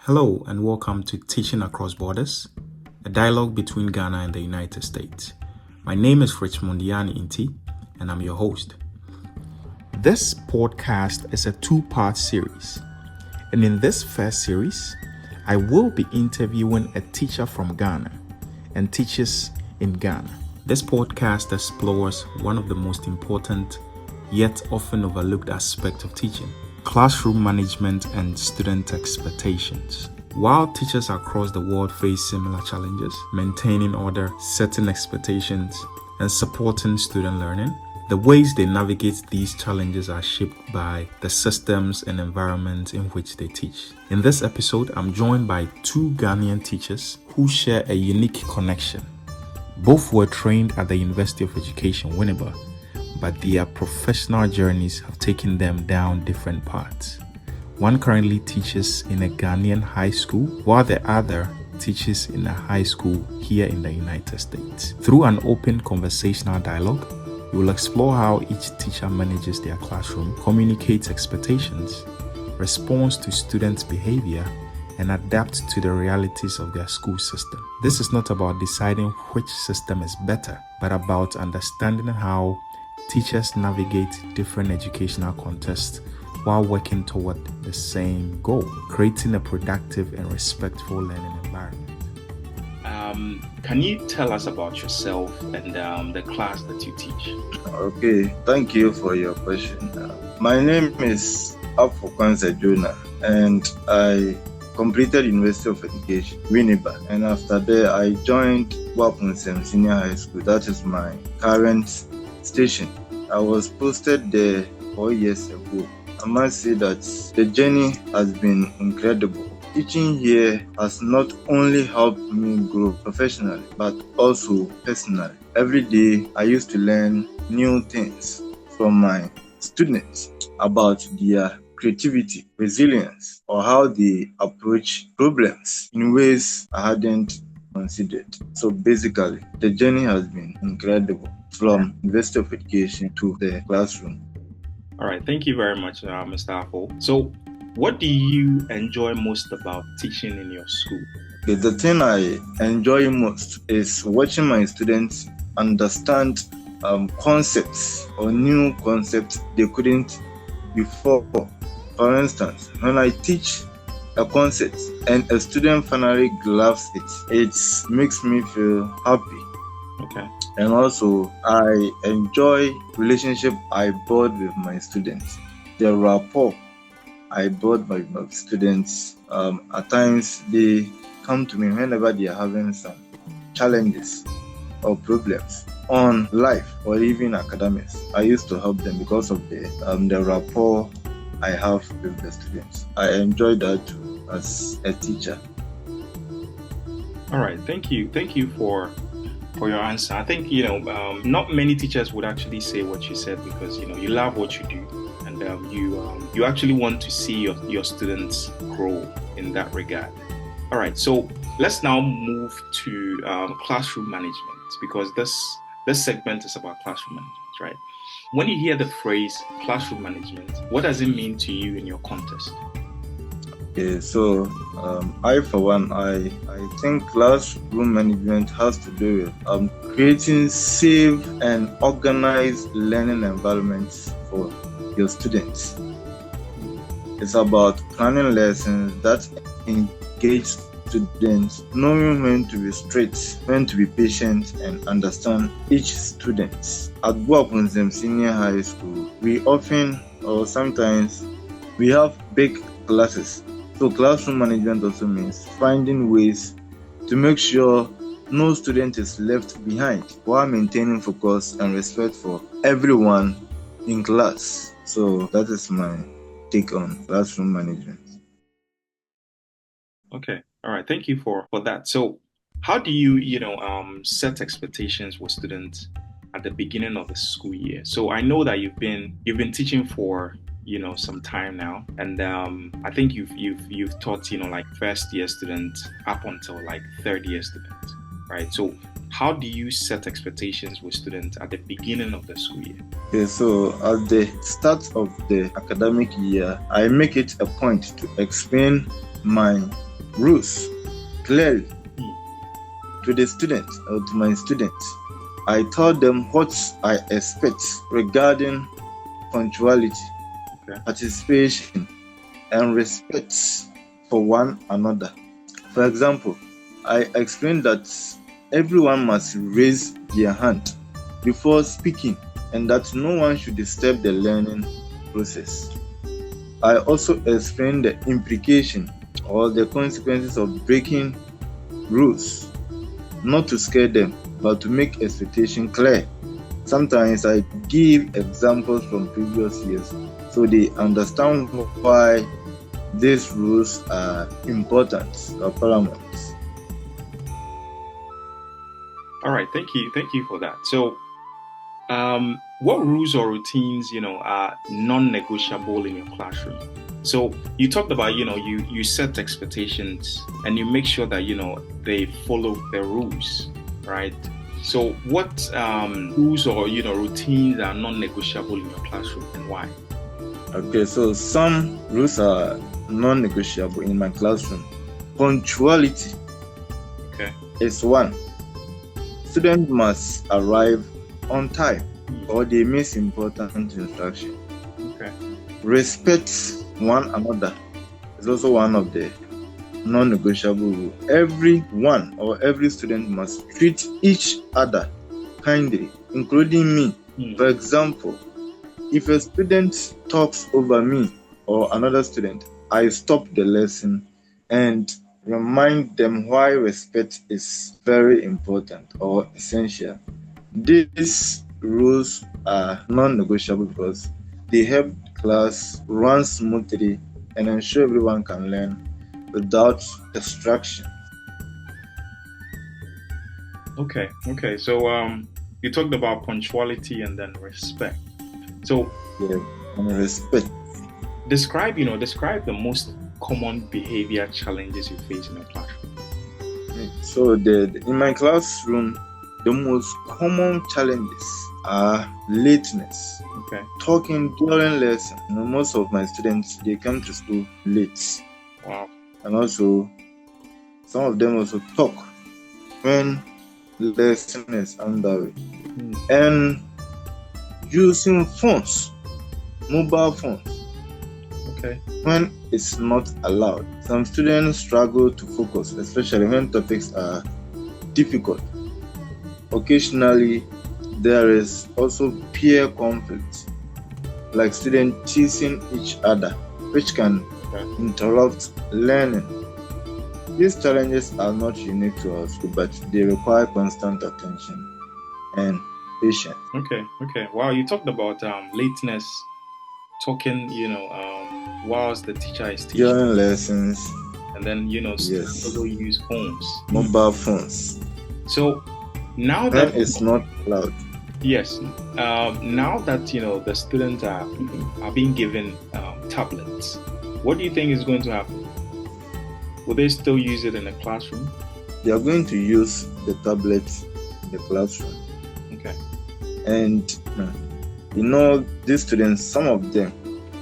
Hello and welcome to Teaching Across Borders, a dialogue between Ghana and the United States. My name is Richmond Nti and I'm your host. This podcast is a two-part series, and in this first series, I will be interviewing a teacher from Ghana and teachers in Ghana. This podcast explores one of the most important yet often overlooked aspects of teaching: classroom management and student expectations. While teachers across the world face similar challenges, maintaining order, setting expectations, and supporting student learning, the ways they navigate these challenges are shaped by the systems and environment in which they teach. In this episode, I'm joined by two Ghanaian teachers who share a unique connection. Both were trained at the University of Education, Winneba, but their professional journeys have taken them down different paths. One currently teaches in a Ghanaian high school, while the other teaches in a high school here in the United States. Through an open conversational dialogue, we will explore how each teacher manages their classroom, communicates expectations, responds to students' behavior, and adapts to the realities of their school system. This is not about deciding which system is better, but about understanding how teachers navigate different educational contexts while working toward the same goal: creating a productive and respectful learning environment. Can you tell us about yourself and the class that you teach? Okay, thank you for your question. My name is Afful Quansah Jonah, and I completed University of Education, Winneba, and after that I joined Wapunsem Senior High School. That is my current station. I was posted there 4 years ago. I must say that the journey has been incredible. Teaching here has not only helped me grow professionally, but also personally. Every day I used to learn new things from my students about their creativity, resilience, or how they approach problems in ways I hadn't considered. So basically, the journey has been incredible, from University of Education to the classroom. All right, thank you very much, Mr. Afful. So, what do you enjoy most about teaching in your school? Okay, the thing I enjoy most is watching my students understand concepts or new concepts they couldn't before. For instance, when I teach a concept and a student finally grasps it makes me feel happy. Okay. And also, I enjoy relationship I build with my students. The rapport I build with my students. At times, they come to me whenever they are having some challenges or problems on life or even academics. I used to help them because of the rapport I have with the students. I enjoy that too as a teacher. All right, thank you for your answer. I think not many teachers would actually say what you said, because you love what you do, and you actually want to see your students grow in that regard. All right, so let's now move to classroom management, because this segment is about classroom management, right? When you hear the phrase classroom management, what does it mean to you in your context? Okay, so I for one, I think classroom management has to do with creating safe and organized learning environments for your students. It's about planning lessons that engage students, knowing when to be strict, when to be patient, and understand each student. At Wapunsem Senior High School, we often or sometimes we have big classes. So classroom management also means finding ways to make sure no student is left behind while maintaining focus and respect for everyone in class. So that is my take on classroom management. Okay. All right. Thank you for that. So how do you set expectations with students at the beginning of the school year? So I know that you've been teaching for some time now, and I think you've taught like first year students up until like third year students, right? So how do you set expectations with students at the beginning of the school year? Okay, so at the start of the academic year, I make it a point to explain my rules clearly to the student or to my students. I told them what I expect regarding punctuality, participation, and respect for one another. For example, I explained that everyone must raise their hand before speaking and that no one should disturb the learning process. I also explained the implication or the consequences of breaking rules, not to scare them, but to make expectation clear. Sometimes I give examples from previous years so they understand why these rules are important or paramount. All right, thank you for that. So, what rules or routines, are non-negotiable in your classroom? So you talked about, you set expectations and you make sure that they follow the rules, right? So what rules or routines are non-negotiable in your classroom and why? Okay, so some rules are non-negotiable in my classroom. Punctuality is one. Students must arrive on time or they miss important instruction. Respect one another is also one of the non-negotiable rules. Everyone or every student must treat each other kindly, including me. For example, if a student talks over me or another student, I stop the lesson and remind them why respect is very important or essential. These rules are non-negotiable because they help class run smoothly and ensure everyone can learn without distraction. Okay. So you talked about punctuality and then respect. So and respect. Describe the most common behavior challenges you face in a classroom. So in my classroom, the most common challenges are lateness. Talking during lesson. Most of my students, they come to school late. Wow. And also, some of them also talk when lesson is underway. And using phones, mobile phones, when it's not allowed. Some students struggle to focus, especially when topics are difficult. Occasionally, there is also peer conflict, like students teasing each other, which can interrupt learning. These challenges are not unique to our school, but they require constant attention and patience. Okay. Wow, you talked about lateness, talking, whilst the teacher is teaching. During lessons. And then, students also use phones. Mobile phones. So now that it's not allowed. Yes. Now that the students are being given tablets, what do you think is going to happen? Will they still use it in the classroom? They are going to use the tablet in the classroom. And these students, some of them,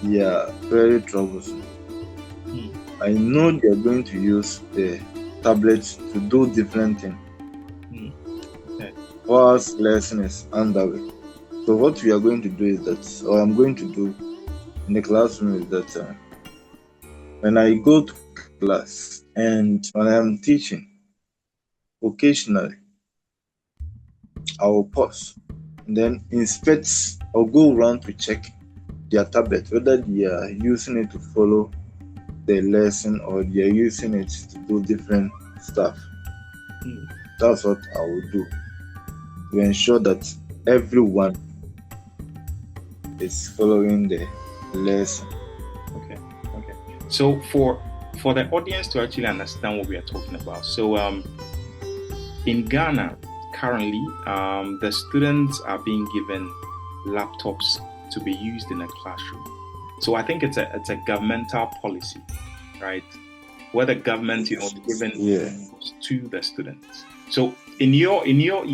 they are very troublesome. I know they are going to use the tablets to do different things. Whilst lesson is underway. So what we are going to do is that, or I'm going to do in the classroom is that when I go to class and when I am teaching, occasionally I will pause and then inspect or go around to check their tablet, whether they are using it to follow the lesson or they are using it to do different stuff. That's what I will do to ensure that everyone is following the lesson. Okay. So for the audience to actually understand what we are talking about, so in Ghana currently, the students are being given laptops to be used in a classroom. So I think it's a governmental policy, right? Where the government, is giving to the students. So in your in your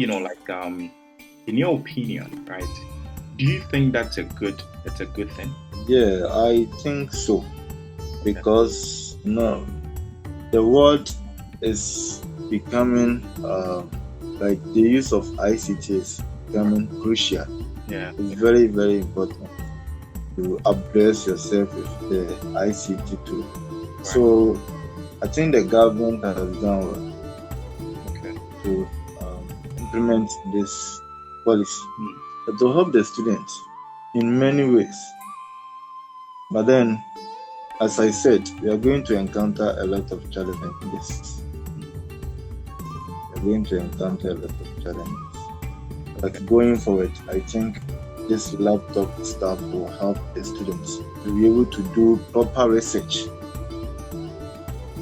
opinion, right? Do you think that's a good thing? Yeah, I think so. Because The world is becoming like the use of ICT is becoming crucial. Yeah. It's very, very important to abreast yourself with the ICT tool. Right. So I think the government has done well to implement this policy to help the students in many ways. But then, as I said, we are going to encounter a lot of challenges. But going forward, I think this laptop stuff will help the students to be able to do proper research.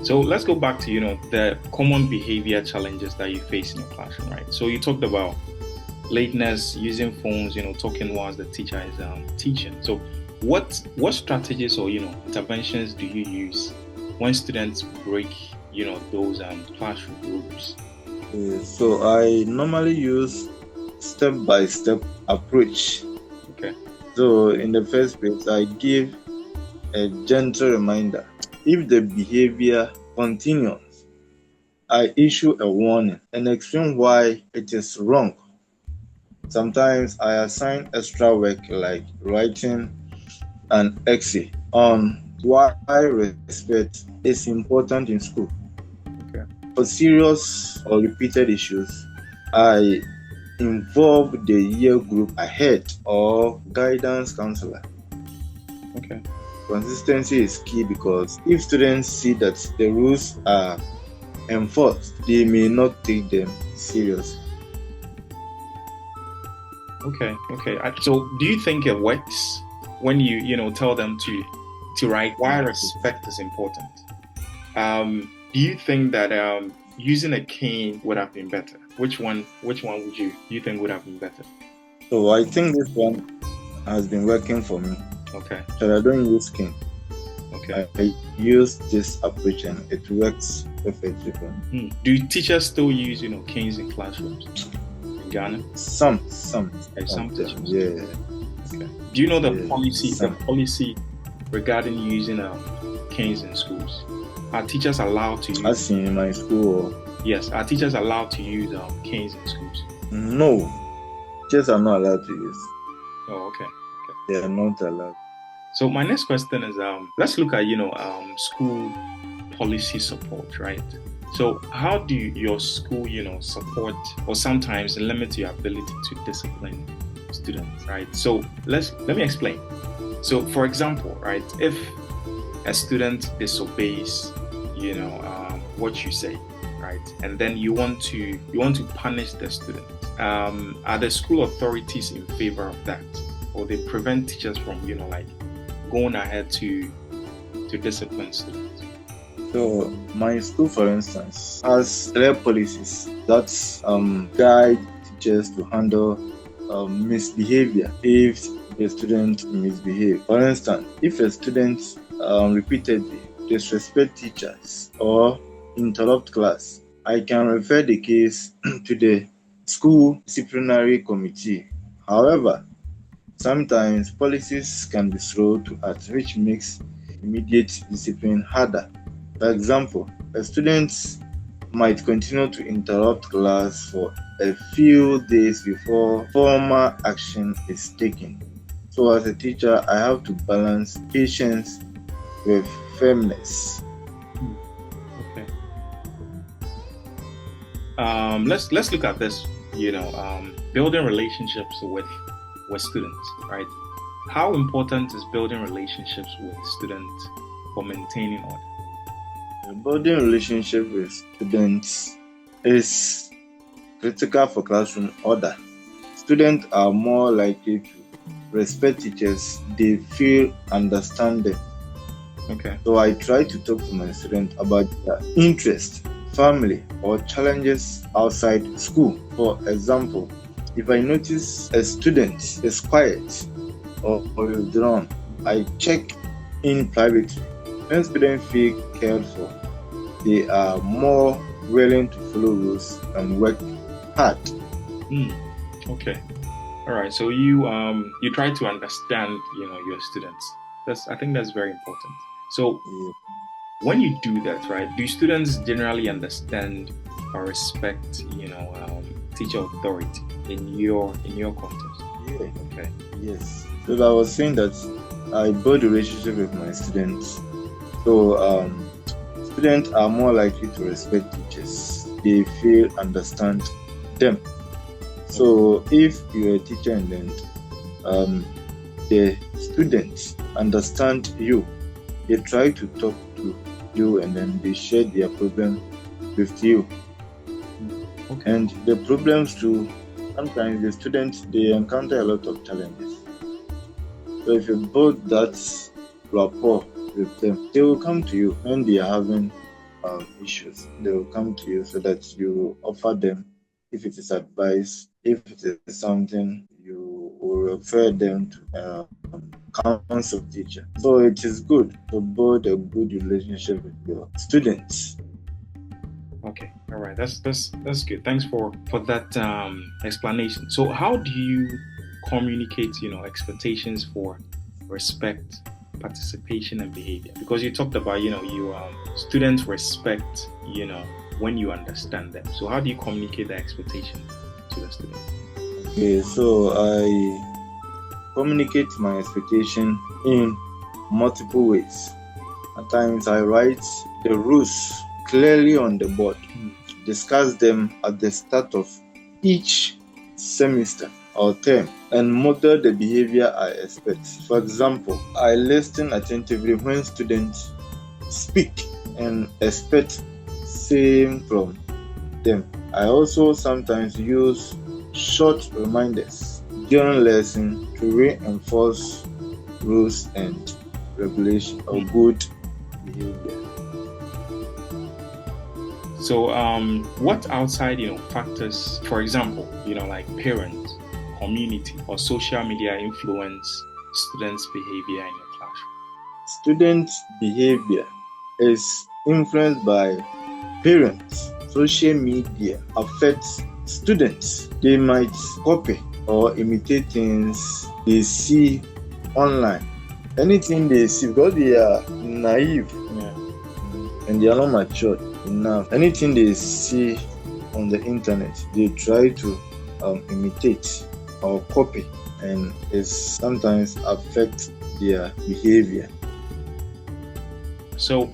So let's go back to, the common behavior challenges that you face in your classroom, right? So you talked about lateness, using phones, talking whilst the teacher is teaching. So what strategies or, interventions do you use when students break, those classroom rules? So I normally use step-by-step approach. Okay. So in the first place, I give a gentle reminder. If the behavior continues, I issue a warning and explain why it is wrong. Sometimes I assign extra work like writing an essay on why respect is important in school. Okay. For serious or repeated issues, I involve the year group ahead or guidance counselor. Okay. Consistency is key because if students see that the rules are enforced, they may not take them seriously. Okay. So do you think it works when you tell them to write why respect is important? Do you think that using a cane would have been better? Which one would you think would have been better? So I think this one has been working for me. Okay. So I don't use cane. Okay. I use this approach and it works perfectly for me. Do teachers still use canes in classrooms in Ghana? Some teachers. Yeah. Okay. Do you know the policy regarding using canes in schools? Are teachers allowed to use? As in my school? Yes. Are teachers allowed to use canes in schools? No. Teachers are not allowed to use. Oh, okay. They are not allowed. So my next question is let's look at school policy support, right? So how do your school support or sometimes limit your ability to discipline students, right? So let me explain. So for example, right, if a student disobeys what you say, right, and then you want to punish the student, are the school authorities in favor of that, or they prevent teachers from going ahead to discipline students? So my school, for instance, has clear policies that guide teachers to handle misbehavior if a student misbehaves. For instance, if a student repeatedly disrespect teachers or interrupt class, I can refer the case to the school disciplinary committee. However, sometimes policies can be slow to act, which makes immediate discipline harder. For example, a student might continue to interrupt class for a few days before formal action is taken. So as a teacher, I have to balance patience with firmness. Okay. Let's look at this. Building relationships with students, right? How important is building relationships with students for maintaining order? Building relationship with students is critical for classroom order. Students are more likely to respect teachers they feel understand them. Okay. So I try to talk to my students about their interest, family, or challenges outside school. For example, if I notice a student is quiet or withdrawn, I check in privately. When students feel cared for, they are more willing to follow rules and work hard. Okay. All right. So you try to understand your students. I think that's very important. So when you do that, right, do students generally understand or respect, teacher authority in your context? Yeah. Okay. Yes. So I was saying that I build a relationship with my students. So students are more likely to respect teachers. They feel understand them. So if you're a teacher and then the students understand you, they try to talk to you and then they share their problem with you. Okay. And the problems too, sometimes the students, they encounter a lot of challenges. So if you build that rapport with them, they will come to you when they are having issues. They will come to you so that you offer them, if it is advice, if it is something, you will refer them to counsel teacher. So it is good to build a good relationship with your students. Okay, all right, that's good. Thanks for that explanation. So how do you communicate, expectations for respect, participation, and behavior? Because you talked about, you students respect, when you understand them. So how do you communicate the expectation to the student? Okay, so I communicate my expectation in multiple ways. At times I write the rules clearly on the board, discuss them at the start of each semester or term, and model the behavior I expect. For example, I listen attentively when students speak and expect same from them. I also sometimes use short reminders during lesson to reinforce rules and regulation or good behavior. So, what outside, factors, for example, like parents, community, or social media influence students' behavior in your classroom? Student behavior is influenced by parents. Social media affects students. They might copy or imitate things they see online. Anything they see, because they are naive and they are not matured enough. Anything they see on the internet, they try to imitate or copy, and it sometimes affects their behavior. So,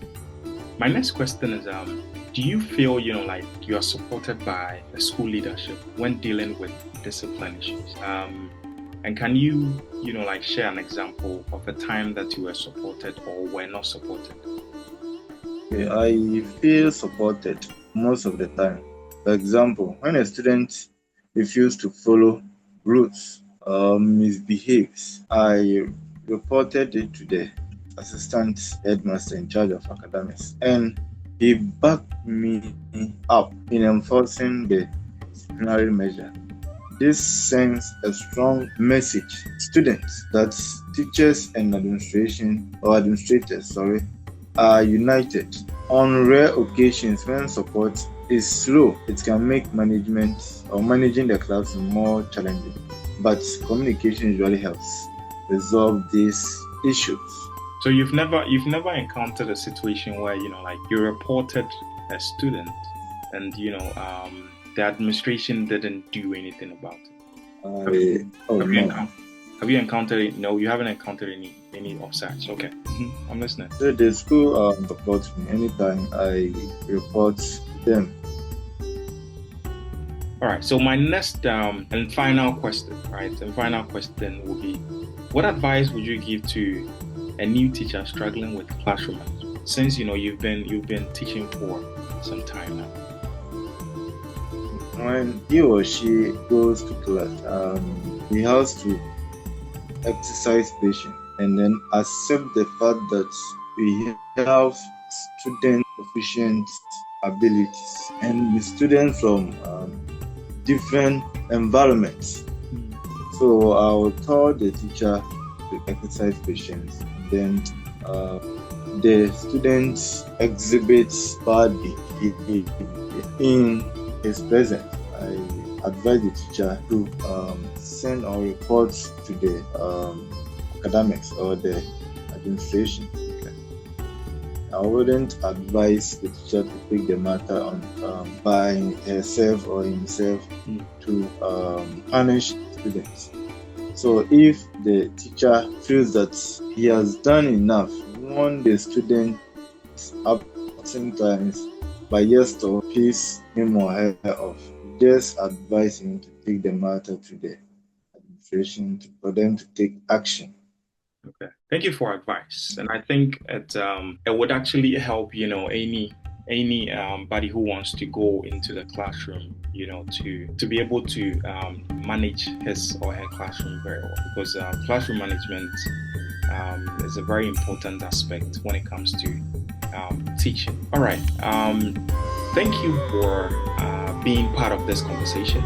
my next question is, do you feel, like you are supported by the school leadership when dealing with discipline issues? And can you, like share an example of a time that you were supported or were not supported? I feel supported most of the time. For example, when a student refuses to follow rules or misbehaves, I reported it to the assistant headmaster in charge of academics, and he backed me up in enforcing the disciplinary measure. This sends a strong message to students that teachers and administrators are united. On rare occasions when support is slow, it can make management or managing the classroom more challenging. But communication usually helps resolve these issues. So you've never encountered a situation where like you reported a student and the administration didn't do anything about it? Have you encountered it? No, you haven't encountered any of such. Okay, I'm listening. So the school supports me anytime I report them. All right. So my next and final question, will be: what advice would you give to a new teacher struggling with classroom management? Since you've been teaching for some time now. When he or she goes to class, he has to exercise patience and then accept the fact that we have student proficient abilities and the students from different environments. So I will tell the teacher to exercise patience, and then the students exhibit bad behavior in his presence. I advise the teacher to send our reports to the academics or the administration. I wouldn't advise the teacher to take the matter on by herself or himself to punish students. So if the teacher feels that he has done enough, warn the student up sometimes by just to piss him or her off, just advise him to take the matter to the administration for them to take action. Okay. Thank you for advice. And I think it would actually help, anybody who wants to go into the classroom, to be able to manage his or her classroom very well, because classroom management is a very important aspect when it comes to teaching. All right. Thank you for being part of this conversation.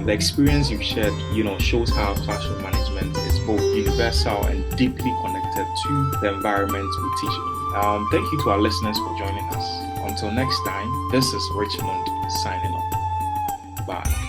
The experience you've shared, shows how classroom management is both universal and deeply connected to the environment we teach in. Thank you to our listeners for joining us. Until next time, this is Richmond signing off. Bye.